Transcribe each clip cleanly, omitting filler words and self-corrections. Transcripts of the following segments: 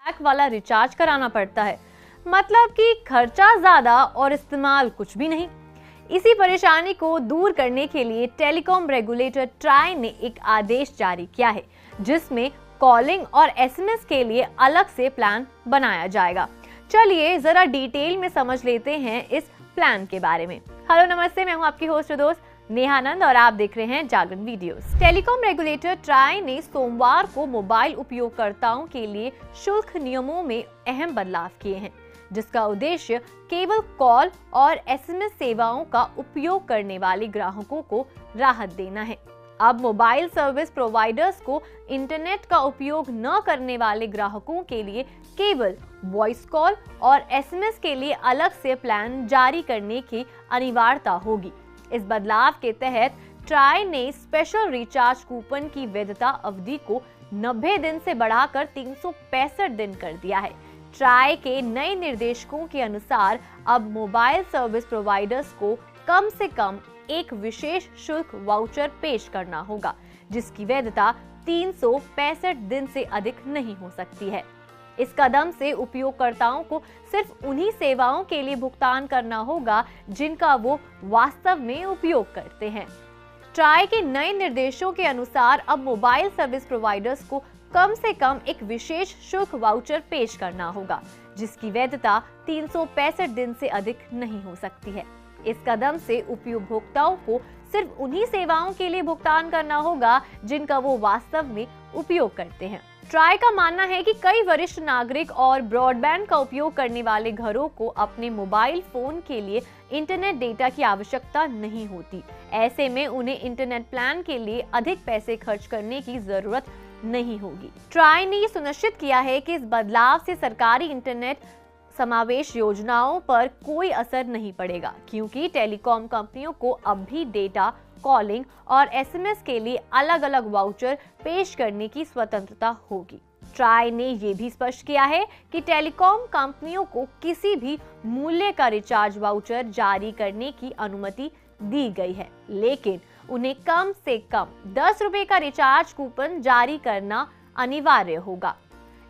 Pack वाला recharge कराना पड़ता है। मतलब कि खर्चा ज्यादा और इस्तेमाल कुछ भी नहीं। इसी परेशानी को दूर करने के लिए टेलीकॉम रेगुलेटर ट्राई ने एक आदेश जारी किया है, जिसमें कॉलिंग और एसएमएस के लिए अलग से प्लान बनाया जाएगा। चलिए जरा डिटेल में समझ लेते हैं इस प्लान के बारे में। हेलो नमस्ते, मैं हूं आपकी होस्ट दोस्त नेहा आनंद और आप देख रहे हैं जागरण वीडियोस। टेलीकॉम रेगुलेटर ट्राई ने सोमवार को मोबाइल उपयोगकर्ताओं के लिए शुल्क नियमों में अहम बदलाव किए हैं, जिसका उद्देश्य केवल कॉल और एसएमएस सेवाओं का उपयोग करने वाले ग्राहकों को राहत देना है। अब मोबाइल सर्विस प्रोवाइडर्स को इंटरनेट का उपयोग न करने वाले ग्राहकों के लिए केवल वॉइस कॉल और एसएमएस के लिए अलग से प्लान जारी करने की अनिवार्यता होगी। इस बदलाव के तहत ट्राई ने स्पेशल रिचार्ज कूपन की वैधता अवधि को 90 दिन से बढ़ाकर 365 दिन कर दिया है। ट्राई के नए निर्देशों के अनुसार अब मोबाइल सर्विस प्रोवाइडर्स को कम से कम एक विशेष शुल्क वाउचर पेश करना होगा, जिसकी वैधता 365 दिन से अधिक नहीं हो सकती है। इस कदम से उपयोगकर्ताओं को सिर्फ उन्हीं सेवाओं के लिए भुगतान करना होगा जिनका वो वास्तव में उपयोग करते हैं। ट्राई के नए निर्देशों के अनुसार अब मोबाइल सर्विस प्रोवाइडर्स को कम से कम एक विशेष शुल्क वाउचर पेश करना होगा, जिसकी वैधता 365 दिन से अधिक नहीं हो सकती है। इस कदम से उपभोक्ताओं को सिर्फ उन्हीं सेवाओं के लिए भुगतान करना होगा जिनका वो वास्तव में उपयोग करते हैं। ट्राई का मानना है कि कई वरिष्ठ नागरिक और ब्रॉडबैंड का उपयोग करने वाले घरों को अपने मोबाइल फोन के लिए इंटरनेट डेटा की आवश्यकता नहीं होती। ऐसे में उन्हें इंटरनेट प्लान के लिए अधिक पैसे खर्च करने की जरूरत नहीं होगी। ट्राई ने ये सुनिश्चित किया है कि इस बदलाव से सरकारी इंटरनेट समावेश योजनाओं पर कोई असर नहीं पड़ेगा, क्योंकि टेलीकॉम कंपनियों को अब भी डेटा, कॉलिंग और एसएमएस के लिए अलग अलग वाउचर पेश करने की स्वतंत्रता होगी। ट्राई ने यह भी स्पष्ट किया है कि टेलीकॉम कंपनियों को किसी भी मूल्य का रिचार्ज वाउचर जारी करने की अनुमति दी गई है, लेकिन उन्हें कम से कम 10 रुपए का रिचार्ज कूपन जारी करना अनिवार्य होगा।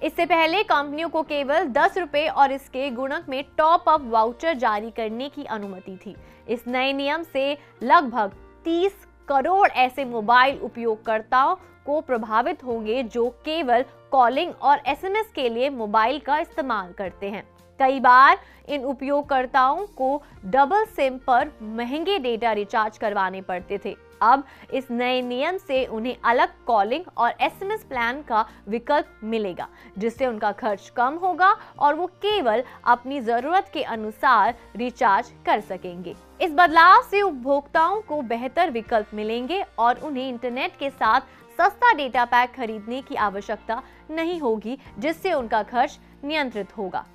इससे पहले कंपनियों को केवल 10 रुपए और इसके गुणक में टॉप अप वाउचर जारी करने की अनुमति थी। इस नए नियम से लगभग 30 करोड़ ऐसे मोबाइल उपयोगकर्ताओं को प्रभावित होंगे जो केवल कॉलिंग और एसएमएस के लिए मोबाइल का इस्तेमाल करते हैं। कई बार इन उपयोगकर्ताओं को डबल सिम पर महंगे डेटा रिचार्ज करवाने पड़ते थे। अब इस नए नियम से उन्हें अलग कॉलिंग और एसएमएस प्लान का विकल्प मिलेगा, जिससे उनका खर्च कम होगा और वो केवल अपनी जरूरत के अनुसार रिचार्ज कर सकेंगे। इस बदलाव से उपभोक्ताओं को बेहतर विकल्प मिलेंगे और उन्हें इंटरनेट के साथ सस्ता डेटा पैक खरीदने की आवश्यकता नहीं होगी, जिससे उनका खर्च नियंत्रित होगा।